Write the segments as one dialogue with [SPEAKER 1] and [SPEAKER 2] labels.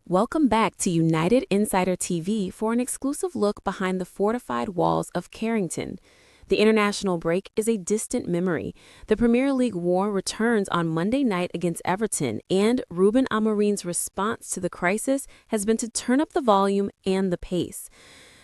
[SPEAKER 1] Welcome back to United Insider TV for an exclusive look behind the fortified walls of Carrington. The international break is a distant memory. The Premier League war returns on Monday night against Everton, and Ruben Amorim's response to the crisis has been to turn up the volume and the pace.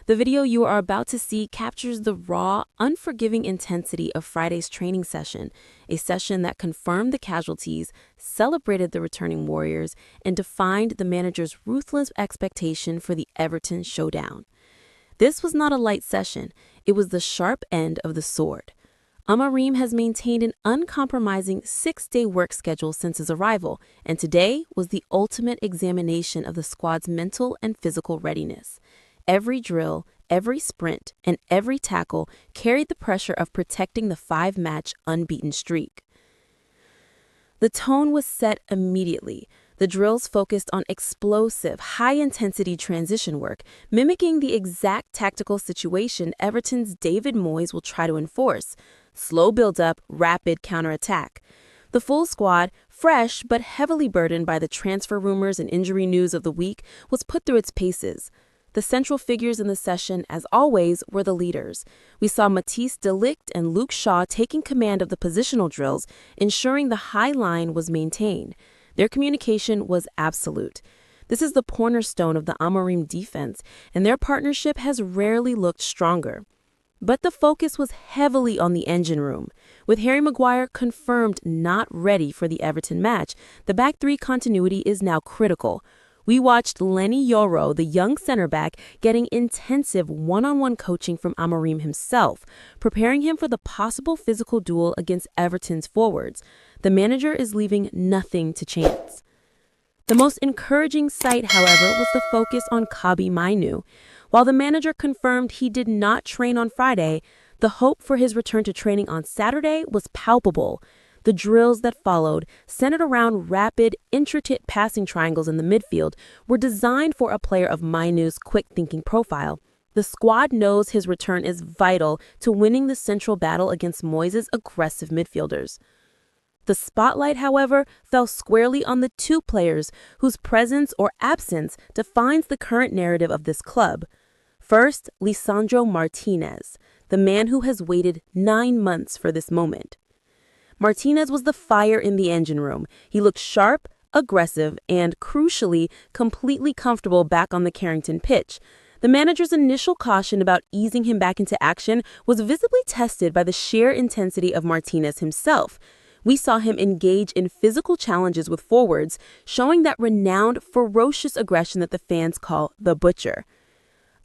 [SPEAKER 1] The video you are about to see captures the raw, unforgiving intensity of Friday's training session, a session that confirmed the casualties, celebrated the returning Warriors, and defined the manager's ruthless expectation for the Everton showdown. This was not a light session, it was the sharp end of the sword. Amorim has maintained an uncompromising 6-day work schedule since his arrival, and today was the ultimate examination of the squad's mental and physical readiness. Every drill, every sprint, and every tackle carried the pressure of protecting the 5-match unbeaten streak. The tone was set immediately. The drills focused on explosive, high-intensity transition work, mimicking the exact tactical situation Everton's David Moyes will try to enforce: slow build-up, rapid counterattack. The full squad, fresh but heavily burdened by the transfer rumors and injury news of the week, was put through its paces. The central figures in the session, as always, were the leaders. We saw Matthijs de Ligt and Luke Shaw taking command of the positional drills, ensuring the high line was maintained. Their communication was absolute. This is the cornerstone of the Amorim defense, and their partnership has rarely looked stronger. But the focus was heavily on the engine room. With Harry Maguire confirmed not ready for the Everton match, the back three continuity is now critical. We watched Lenny Yoro, the young center back, getting intensive one-on-one coaching from Amorim himself, preparing him for the possible physical duel against Everton's forwards. The manager is leaving nothing to chance. The most encouraging sight, however, was the focus on Mainoo. While the manager confirmed he did not train on Friday, the hope for his return to training on Saturday was palpable. The drills that followed, centered around rapid, intricate passing triangles in the midfield, were designed for a player of Mainoo's quick-thinking profile. The squad knows his return is vital to winning the central battle against Moyes' aggressive midfielders. The spotlight, however, fell squarely on the two players whose presence or absence defines the current narrative of this club. First, Lisandro Martinez, the man who has waited 9 months for this moment. Martinez was the fire in the engine room. He looked sharp, aggressive, and, crucially, completely comfortable back on the Carrington pitch. The manager's initial caution about easing him back into action was visibly tested by the sheer intensity of Martinez himself. We saw him engage in physical challenges with forwards, showing that renowned, ferocious aggression that the fans call the Butcher.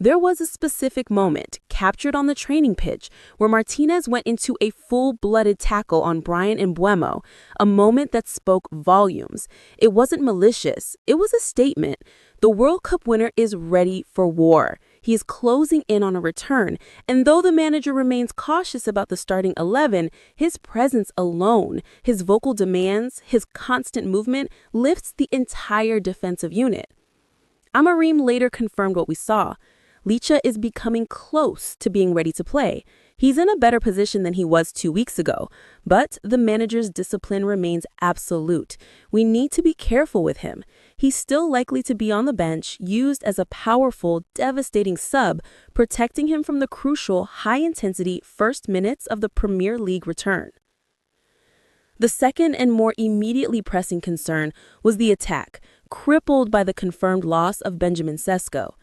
[SPEAKER 1] There was a specific moment, captured on the training pitch, where Martinez went into a full-blooded tackle on Mbeumo, a moment that spoke volumes. It wasn't malicious, it was a statement. The World Cup winner is ready for war. He is closing in on a return, and though the manager remains cautious about the starting 11, his presence alone, his vocal demands, his constant movement, lifts the entire defensive unit. Amorim later confirmed what we saw. Licha is becoming close to being ready to play. He's in a better position than he was 2 weeks ago, but the manager's discipline remains absolute. We need to be careful with him. He's still likely to be on the bench, used as a powerful, devastating sub, protecting him from the crucial, high-intensity first minutes of the Premier League return. The second and more immediately pressing concern was the attack, crippled by the confirmed loss of Benjamin Sesko.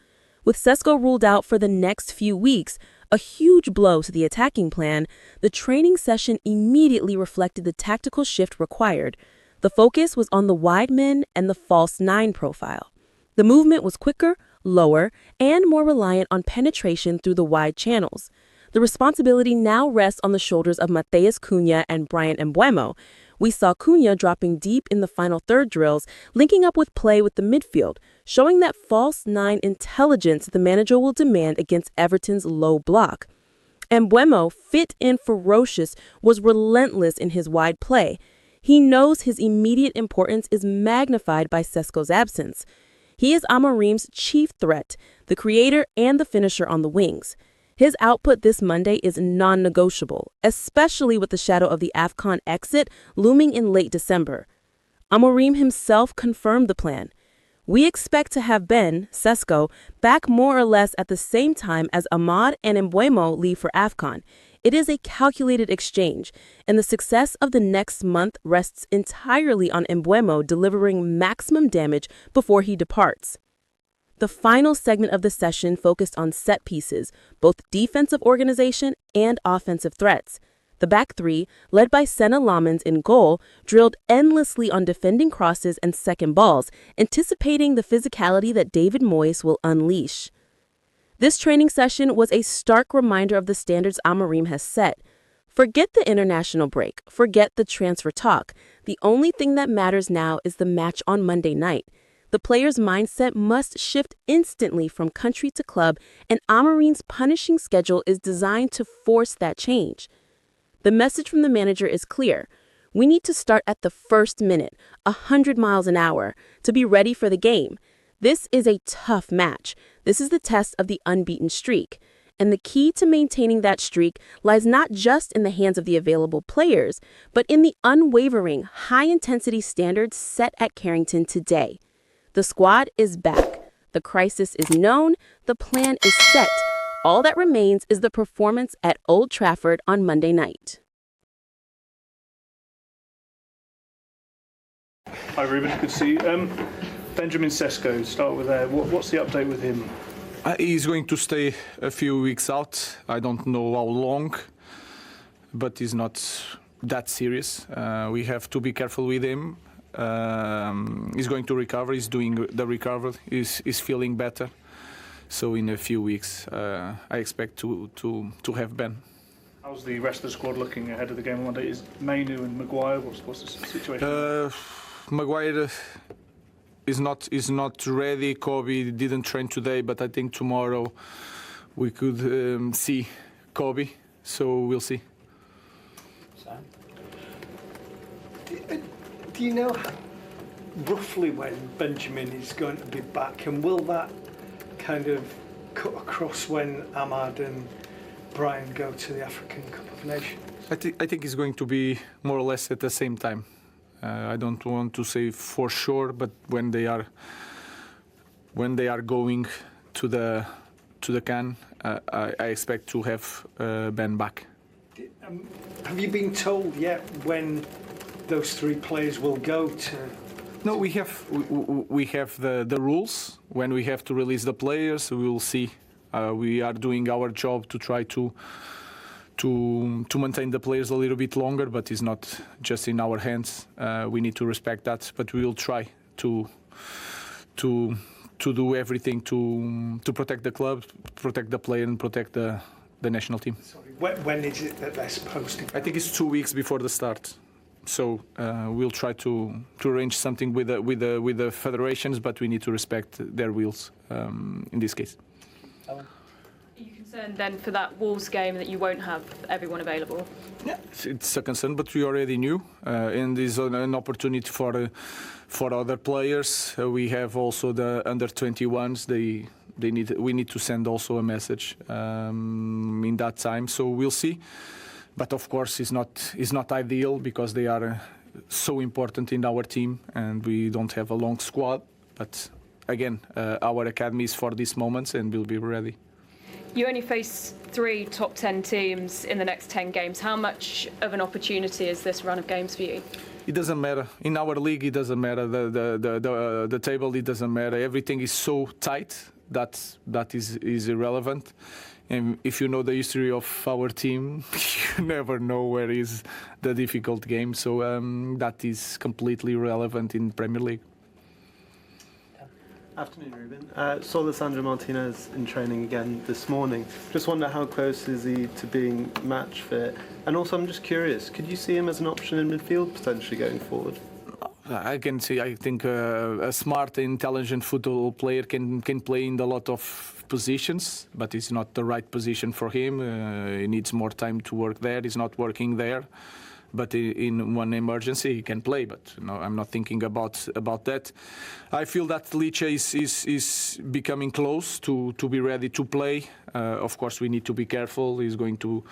[SPEAKER 1] With Sesko ruled out for the next few weeks, a huge blow to the attacking plan, the training session immediately reflected the tactical shift required. The focus was on the wide men and the false 9 profile. The movement was quicker, lower, and more reliant on penetration through the wide channels. The responsibility now rests on the shoulders of Matheus Cunha and Mbeumo. We saw Cunha dropping deep in the final third drills, linking up with play with the midfield, showing that false 9 intelligence the manager will demand against Everton's low block. Mbeumo, fit and ferocious, was relentless in his wide play. He knows his immediate importance is magnified by Sesko's absence. He is Amorim's chief threat, the creator and the finisher on the wings. His output this Monday is non-negotiable, especially with the shadow of the AFCON exit looming in late December. Amorim himself confirmed the plan. We expect to have Sesko, back more or less at the same time as Ahmad and Mbeumo leave for AFCON. It is a calculated exchange, and the success of the next month rests entirely on Mbeumo delivering maximum damage before he departs. The final segment of the session focused on set pieces, both defensive organization and offensive threats. The back three, led by Senna Lamens in goal, drilled endlessly on defending crosses and second balls, anticipating the physicality that David Moyes will unleash. This training session was a stark reminder of the standards Amorim has set. Forget the international break, forget the transfer talk. The only thing that matters now is the match on Monday night. The player's mindset must shift instantly from country to club, and Amorim's punishing schedule is designed to force that change. The message from the manager is clear. We need to start at the first minute, 100 miles an hour, to be ready for the game. This is a tough match. This is the test of the unbeaten streak. And the key to maintaining that streak lies not just in the hands of the available players, but in the unwavering, high-intensity standards set at Carrington today. The squad is back. The crisis is known. The plan is set. All that remains is the performance at Old Trafford on Monday night.
[SPEAKER 2] Hi Ruben, good to see you. Benjamin Sesko, start with there. What's the update with him?
[SPEAKER 3] He's going to stay a few weeks out. I don't know how long, but he's not that serious. We have to be careful with him. He's going to recover. He's doing the recovery. He's feeling better. So in a few weeks, I expect to have Ben.
[SPEAKER 2] How's the rest of the squad looking ahead of the game on Monday? Is Mainoo and Maguire? What's the situation?
[SPEAKER 3] Maguire is not ready. Kobe didn't train today, but I think tomorrow we could see Kobe. So we'll see.
[SPEAKER 4] Sam? Do you know roughly when Benjamin is going to be back, and will that kind of cut across when Ahmad and Brian go to the African Cup of Nations?
[SPEAKER 3] I think it's going to be more or less at the same time. I don't want to say for sure, but when they are going to the CAN, I expect to have Ben back.
[SPEAKER 4] Have you been told yet when those three players will go to?
[SPEAKER 3] No, we have the rules. When we have to release the players, we will see. We are doing our job to try to maintain the players a little bit longer, but it's not just in our hands. We need to respect that, but we will try to do everything to protect the club, protect the player, and protect the national team.
[SPEAKER 4] Sorry, when is it that they're supposed to?
[SPEAKER 3] I think it's 2 weeks before the start. So we'll try to arrange something with the federations, but we need to respect their wills in this case.
[SPEAKER 5] Are you concerned then for that Wolves game that you won't have everyone available?
[SPEAKER 3] Yeah, it's a concern, but we already knew, and it's an opportunity for other players. We have also the under 21s. We need to send also a message in that time. So we'll see. But of course, it's not ideal because they are so important in our team, and we don't have a long squad. But again, our academy is for these moments, and we'll be ready.
[SPEAKER 5] You only face 3 top 10 teams in the next 10 games. How much of an opportunity is this run of games for you?
[SPEAKER 3] It doesn't matter. In our league, it doesn't matter. The table, it doesn't matter. Everything is so tight that is irrelevant. And if you know the history of our team, you never know where is the difficult game. So that is completely irrelevant in Premier League.
[SPEAKER 6] Afternoon, Ruben. Saw Lisandro Martinez in training again this morning. Just wonder how close is he to being match fit? And also, I'm just curious, could you see him as an option in midfield potentially going forward?
[SPEAKER 3] I can see. I think a smart, intelligent football player can play in a lot of positions, but it's not the right position for him. He needs more time to work there. He's not working there. But in one emergency, he can play. But no, I'm not thinking about that. I feel that Liche is becoming close to be ready to play. Of course, we need to be careful. He's going to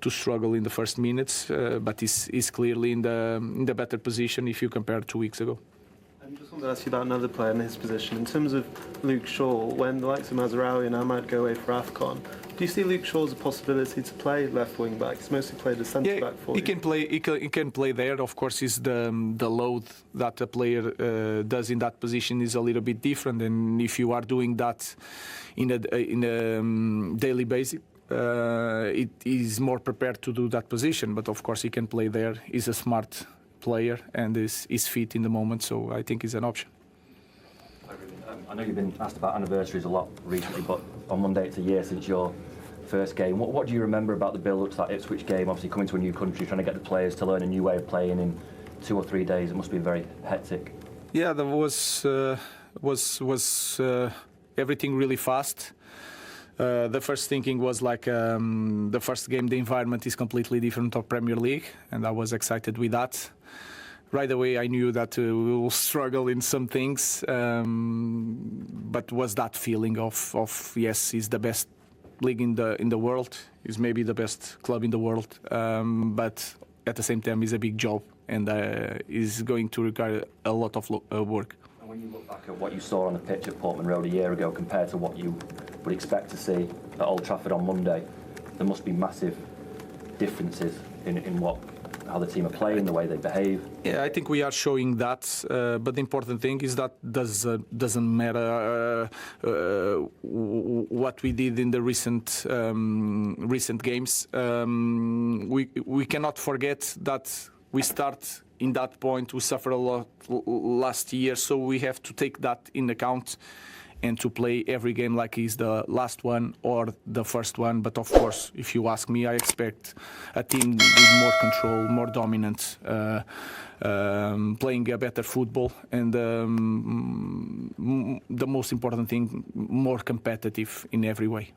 [SPEAKER 3] struggle in the first minutes, but he's clearly in the better position if you compare 2 weeks ago.
[SPEAKER 6] I just wanted to ask you about another player in his position. In terms of Luke Shaw, when the likes of Mazraoui and Ahmad go away for AFCON, do you see Luke Shaw as a possibility to play left wing back? He's mostly played as centre back for
[SPEAKER 3] he
[SPEAKER 6] you.
[SPEAKER 3] can play. He can play there. Of course, is the load that a player does in that position is a little bit different. And if you are doing that in a daily basis, it is more prepared to do that position. But of course, he can play there. He's a smart player and is fit in the moment, so I think he's an option.
[SPEAKER 7] I know you've been asked about anniversaries a lot recently, but on Monday it's a year since your first game. What do you remember about the build-up to that Ipswich game? Obviously coming to a new country, trying to get the players to learn a new way of playing in 2 or 3 days. It must be very hectic.
[SPEAKER 3] Yeah, there was everything really fast. The first thinking was like the first game, the environment is completely different of Premier League, and I was excited with that. Right away, I knew that we will struggle in some things, but was that feeling of yes, he's the best league in the world, is maybe the best club in the world, but at the same time, it's a big job and is going to require a lot of work.
[SPEAKER 7] And when you look back at what you saw on the pitch at Portman Road a year ago compared to what you would expect to see at Old Trafford on Monday, there must be massive differences in how the team are playing, the way they behave.
[SPEAKER 3] Yeah, I think we are showing that, but the important thing is that doesn't matter what we did in the recent games. We cannot forget that we start in that point. We suffered a lot last year, so we have to take that in account and to play every game like it's the last one or the first one. But of course, if you ask me, I expect a team with more control, more dominant, playing a better football, and the most important thing, more competitive in every way.